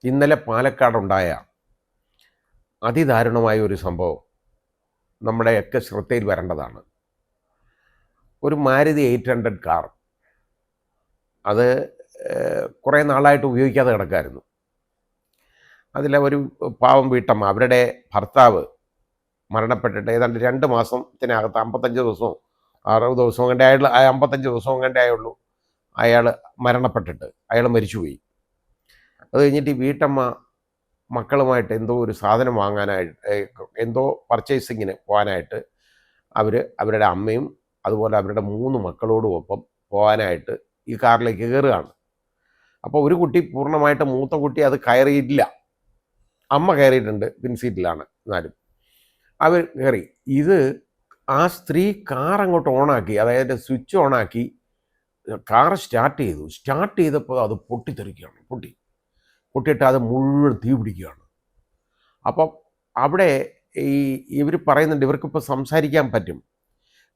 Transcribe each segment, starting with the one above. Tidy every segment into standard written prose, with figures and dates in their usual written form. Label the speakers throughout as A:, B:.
A: ഇന്നലെ പാലക്കാടുണ്ടായ അതിദാരുണമായ ഒരു സംഭവം നമ്മുടെയൊക്കെ ശ്രദ്ധയിൽ വരേണ്ടതാണ്. ഒരു മാരുതി 800 കാർ, അത് കുറേ നാളായിട്ട് ഉപയോഗിക്കാതെ കിടക്കായിരുന്നു. അതിലെ ഒരു പാവം വീട്ടമ്മ, അവരുടെ ഭർത്താവ് മരണപ്പെട്ടിട്ട് ഏതാണ്ട് 2 മാസത്തിനകത്ത് 55 ദിവസവും 60 ദിവസവും കണ്ടേ 55 ദിവസവും കണ്ടേ ആയുള്ളൂ അയാൾ മരണപ്പെട്ടിട്ട്. അയാൾ മരിച്ചുപോയി. അത് കഴിഞ്ഞിട്ട് ഈ വീട്ടമ്മ മക്കളുമായിട്ട് എന്തോ ഒരു സാധനം വാങ്ങാനായിട്ട്, എന്തോ പർച്ചേസിങ്ങിന് പോകാനായിട്ട് അവരുടെ അമ്മയും അതുപോലെ അവരുടെ 3 മക്കളോടും ഒപ്പം പോകാനായിട്ട് ഈ കാറിലേക്ക് കയറുകയാണ്. അപ്പോൾ ഒരു കുട്ടി പൂർണ്ണമായിട്ട്, മൂത്ത കുട്ടി അത് കയറിയിട്ടില്ല. അമ്മ കയറിയിട്ടുണ്ട്, പിൻസീറ്റിലാണ്. എന്നാലും അവർ കയറി. ഇത് ആ സ്ത്രീ കാർ അങ്ങോട്ട് ഓണാക്കി, അതായത് സ്വിച്ച് ഓണാക്കി കാർ സ്റ്റാർട്ട് ചെയ്തു. സ്റ്റാർട്ട് ചെയ്തപ്പോൾ അത് പൊട്ടിത്തെറിക്കുകയാണ്. പൊട്ടിയിട്ട് അത് മുഴുവൻ തീ പിടിക്കുകയാണ്. അപ്പം അവിടെ ഇവർ പറയുന്നുണ്ട്, ഇവർക്കിപ്പോൾ സംസാരിക്കാൻ പറ്റും.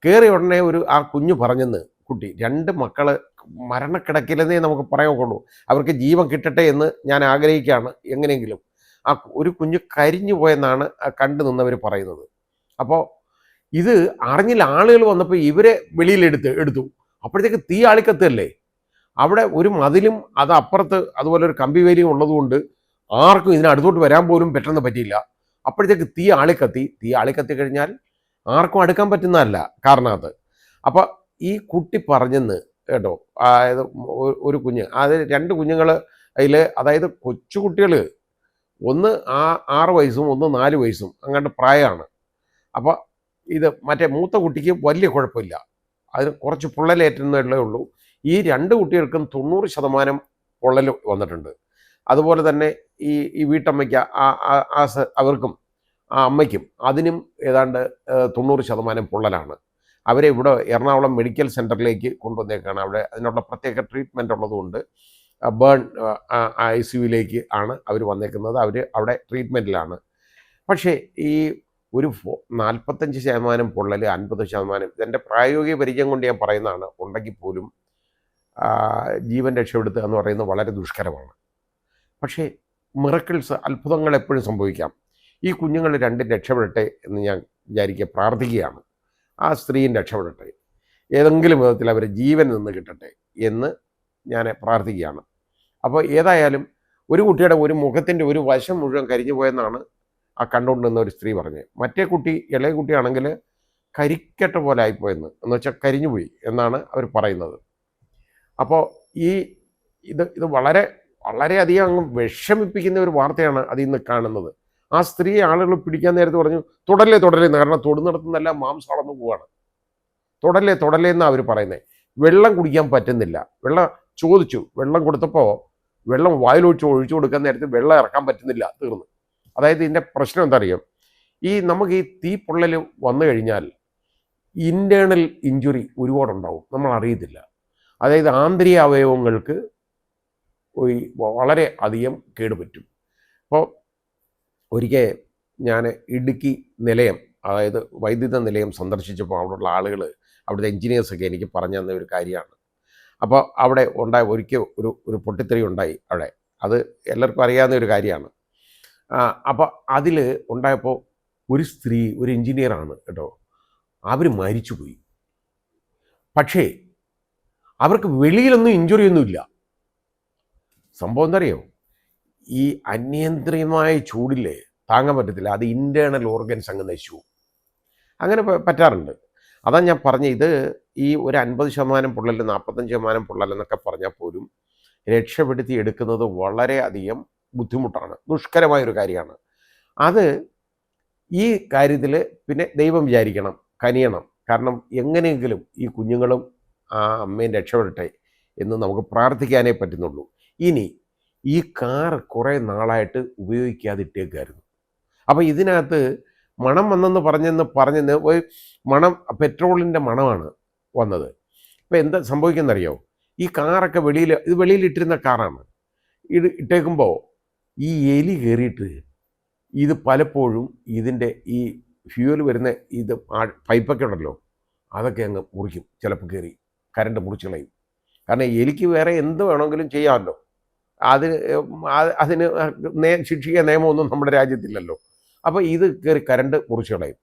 A: കയറി ഉടനെ ആ കുഞ്ഞു പറഞ്ഞെന്ന്, കുട്ടി 2 മക്കൾ മരണക്കിടക്കില്ലെന്നേ നമുക്ക് പറയാൻ. അവർക്ക് ജീവൻ കിട്ടട്ടെ എന്ന് ഞാൻ ആഗ്രഹിക്കുകയാണ്. എങ്ങനെയെങ്കിലും ആ ഒരു കുഞ്ഞ് കരിഞ്ഞു പോയെന്നാണ് കണ്ടു നിന്നവർ പറയുന്നത്. അപ്പോൾ ഇത് അറിഞ്ഞില്ല. ആളുകൾ വന്നപ്പോൾ ഇവരെ എടുത്തു. അപ്പോഴത്തേക്ക് തീ ആളിക്കത്തല്ലേ. അവിടെ ഒരു മതിലും അത് അപ്പുറത്ത് അതുപോലെ ഒരു കമ്പിവേലിയും ഉള്ളതുകൊണ്ട് ആർക്കും ഇതിനടുത്തോട്ട് വരാൻ പോലും പെട്ടെന്ന് പറ്റിയില്ല. അപ്പോഴത്തേക്ക് തീ ആളിക്കത്തി കഴിഞ്ഞാൽ ആർക്കും അടുക്കാൻ പറ്റുന്നതല്ല കാറിനകത്ത്. അപ്പോൾ ഈ കുട്ടി പറഞ്ഞെന്ന് കേട്ടോ, അതായത് ഒരു കുഞ്ഞ്, അത് 2 കുഞ്ഞുങ്ങൾ അതിൽ, അതായത് കൊച്ചു കുട്ടികൾ, ഒന്ന് 6 വയസ്സും ഒന്ന് 4 വയസ്സും അങ്ങോട്ട് പ്രായമാണ്. അപ്പോൾ ഇത് മറ്റേ മൂത്ത കുട്ടിക്ക് വലിയ കുഴപ്പമില്ല, അതിന് കുറച്ച് പൊള്ളലേറ്റുന്നതേ ഉള്ളൂ. ഈ 2 കുട്ടികൾക്കും 90% പൊള്ളൽ വന്നിട്ടുണ്ട്. അതുപോലെ തന്നെ ഈ വീട്ടമ്മയ്ക്ക് അവർക്കും ആ അമ്മയ്ക്കും അതിനും ഏതാണ്ട് 90% പൊള്ളലാണ്. അവരെ ഇവിടെ എറണാകുളം മെഡിക്കൽ സെൻറ്ററിലേക്ക് കൊണ്ടുവന്നേക്കാണ്. അവിടെ അതിനുള്ള പ്രത്യേക ട്രീറ്റ്മെൻറ്റ് ഉള്ളതുകൊണ്ട് ബേൺ ICUവിലേക്ക് ആണ് അവർ വന്നേക്കുന്നത്. അവർ അവിടെ ട്രീറ്റ്മെൻറ്റിലാണ്. പക്ഷേ ഈ ഒരു 45% പൊള്ളൽ, 50%, ഇതെൻ്റെ പ്രായോഗിക പരിചയം കൊണ്ട് ഞാൻ പറയുന്നതാണ്, ഉണ്ടെങ്കിൽ പോലും ജീവൻ രക്ഷപ്പെടുത്തുക എന്ന് പറയുന്നത് വളരെ ദുഷ്കരമാണ്. പക്ഷേ മിറക്കിൾസ്, അത്ഭുതങ്ങൾ എപ്പോഴും സംഭവിക്കാം. ഈ കുഞ്ഞുങ്ങൾ 2 രക്ഷപ്പെടട്ടെ എന്ന് ഞാൻ പ്രാർത്ഥിക്കുകയാണ്. ആ സ്ത്രീയും രക്ഷപ്പെടട്ടെ, ഏതെങ്കിലും വിധത്തിൽ അവർ ജീവൻ നിന്ന് കിട്ടട്ടെ എന്ന് ഞാൻ പ്രാർത്ഥിക്കുകയാണ്. അപ്പോൾ ഏതായാലും ഒരു കുട്ടിയുടെ ഒരു മുഖത്തിൻ്റെ ഒരു വശം മുഴുവൻ കരിഞ്ഞു പോയെന്നാണ് ആ കണ്ടുകൊണ്ടിരുന്ന ഒരു സ്ത്രീ പറഞ്ഞത്. മറ്റേ കുട്ടി, ഇളയ കുട്ടിയാണെങ്കിൽ കരിക്കട്ട പോലെ ആയിപ്പോയെന്ന് വെച്ചാൽ കരിഞ്ഞു പോയി എന്നാണ് അവർ പറയുന്നത്. അപ്പോൾ ഇത് വളരെയധികം അങ്ങ് വിഷമിപ്പിക്കുന്ന ഒരു വാർത്തയാണ് അതിൽ നിന്ന് കാണുന്നത്. ആ സ്ത്രീയെ ആളുകൾ പിടിക്കാൻ നേരത്ത് പറഞ്ഞു, തുടരല്ലേ എന്ന്. കാരണം തൊടുന്നിടത്തുനിന്നല്ല മാംസം അളന്നു പോവാണ്. തുടരല്ലേ എന്നാണ് അവർ പറയുന്നത്. വെള്ളം കുടിക്കാൻ പറ്റുന്നില്ല. വെള്ളം ചോദിച്ചു, വെള്ളം കൊടുത്തപ്പോൾ വെള്ളം ഒഴിച്ചു കൊടുക്കാൻ നേരത്ത് വെള്ളം ഇറക്കാൻ പറ്റുന്നില്ല, തീർന്നു. അതായത് ഇതിൻ്റെ പ്രശ്നം എന്താ അറിയാം, നമുക്ക് ഈ തീപ്പൊള്ളൽ വന്നു കഴിഞ്ഞാൽ ഇൻറ്റേർണൽ ഇഞ്ചുറി ഒരുപാടുണ്ടാവും, നമ്മൾ അറിയത്തില്ല. അതായത് ആന്തരിക അവയവങ്ങൾക്ക് വളരെ അധികം കേടുപറ്റും. അപ്പോൾ ഒരിക്കൽ ഞാൻ ഇടുക്കി നിലയം, അതായത് വൈദ്യുത നിലയം സന്ദർശിച്ചപ്പോൾ അവിടെയുള്ള ആളുകൾ, അവിടുത്തെ എൻജിനീയേഴ്സൊക്കെ എനിക്ക് പറഞ്ഞു തന്ന ഒരു കാര്യമാണ്. അപ്പോൾ അവിടെ ഒരിക്കൽ ഒരു പൊട്ടിത്തെറി ഉണ്ടായി അവിടെ. അത് എല്ലാവർക്കും അറിയാവുന്ന ഒരു കാര്യമാണ്. അപ്പോൾ അതിൽ ഉണ്ടായപ്പോൾ ഒരു സ്ത്രീ, ഒരു എൻജിനീയറാണ് കേട്ടോ, അവർ മരിച്ചുപോയി. പക്ഷേ അവർക്ക് വെളിയിലൊന്നും ഇഞ്ചുറി ഒന്നുമില്ല. സംഭവം എന്താ അറിയോ, ഈ അനിയന്ത്രിതമായ ചൂടില്ലേ, താങ്ങാൻ പറ്റത്തില്ല. അത് ഇൻറ്റേർണൽ ഓർഗൻസ് അങ്ങ് നശിച്ചു. അങ്ങനെ പറ്റാറുണ്ട്. അതാണ് ഞാൻ പറഞ്ഞ, ഇത് ഈ ഒരു 50% പൊള്ളൽ, 45% പൊള്ളൽ എന്നൊക്കെ പറഞ്ഞാൽ പോലും രക്ഷപ്പെടുത്തി എടുക്കുന്നത് വളരെയധികം ബുദ്ധിമുട്ടാണ്, ദുഷ്കരമായൊരു കാര്യമാണ്. അത് ഈ കാര്യത്തിൽ പിന്നെ ദൈവം വിചാരിക്കണം, കനിയണം. കാരണം എങ്ങനെയെങ്കിലും ഈ കുഞ്ഞുങ്ങളും ആ അമ്മയും രക്ഷപ്പെടട്ടെ എന്ന് നമുക്ക് പ്രാർത്ഥിക്കാനേ പറ്റുന്നുള്ളൂ. ഇനി ഈ കാർ കുറേ നാളായിട്ട് ഉപയോഗിക്കാതിട്ടേക്കായിരുന്നു. അപ്പോൾ ഇതിനകത്ത് മണം വന്നെന്ന് പറഞ്ഞെന്ന് ഒരു മണം, പെട്രോളിൻ്റെ മണമാണ് വന്നത്. ഇപ്പോൾ എന്താ സംഭവിക്കുന്നറിയോ, ഈ കാറൊക്കെ വെളിയിലിട്ടിരുന്ന കാറാണ്. ഇട്ടേക്കുമ്പോൾ ഈ എലി കയറിയിട്ട് ഇത് പലപ്പോഴും ഇതിൻ്റെ ഈ ഫ്യൂവൽ വരുന്ന പൈപ്പൊക്കെ ഉണ്ടല്ലോ, അതൊക്കെ അങ്ങ് മുറിക്കും. ചിലപ്പോൾ കയറി കരണ്ട് മുറിച്ച് കളയും. കാരണം എലിക്ക് വേറെ എന്ത് വേണമെങ്കിലും ചെയ്യാമല്ലോ, അത് അതിന് ശിക്ഷിക്കുക നിയമമൊന്നും നമ്മുടെ രാജ്യത്തില്ലല്ലോ. അപ്പോൾ ഇത് കയറി കരണ്ട് മുറിച്ച് കളയും.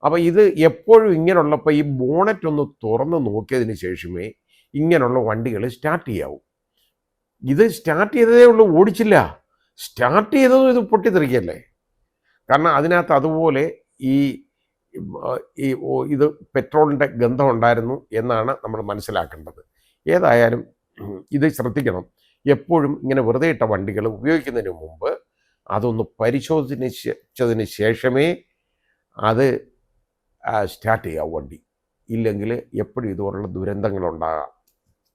A: അപ്പോൾ ഇത് എപ്പോഴും ഇങ്ങനെയുള്ളപ്പോൾ ഈ ബോണറ്റ് ഒന്ന് തുറന്ന് നോക്കിയതിന് ശേഷമേ ഇങ്ങനെയുള്ള വണ്ടികൾ സ്റ്റാർട്ട് ചെയ്യാവൂ. ഇത് സ്റ്റാർട്ട് ചെയ്തതേ ഉള്ളൂ, ഓടിച്ചില്ല. സ്റ്റാർട്ട് ചെയ്തതും ഇത് പൊട്ടിത്തെറിക്കല്ലേ. കാരണം അതിനകത്ത് അതുപോലെ ഈ ഈ ഇത് പെട്രോളിൻ്റെ ഗന്ധം ഉണ്ടായിരുന്നു എന്നാണ് നമ്മൾ മനസ്സിലാക്കേണ്ടത്. ഏതായാലും ഇത് ശ്രദ്ധിക്കണം. എപ്പോഴും ഇങ്ങനെ വെറുതെ ഇട്ട വണ്ടികൾ ഉപയോഗിക്കുന്നതിന് മുമ്പ് അതൊന്ന് പരിശോധിച്ചതിന് ശേഷമേ അത് സ്റ്റാർട്ട് ചെയ്യാവൂ വണ്ടി. ഇല്ലെങ്കിൽ എപ്പോഴും ഇതുപോലുള്ള ദുരന്തങ്ങളുണ്ടാകാം.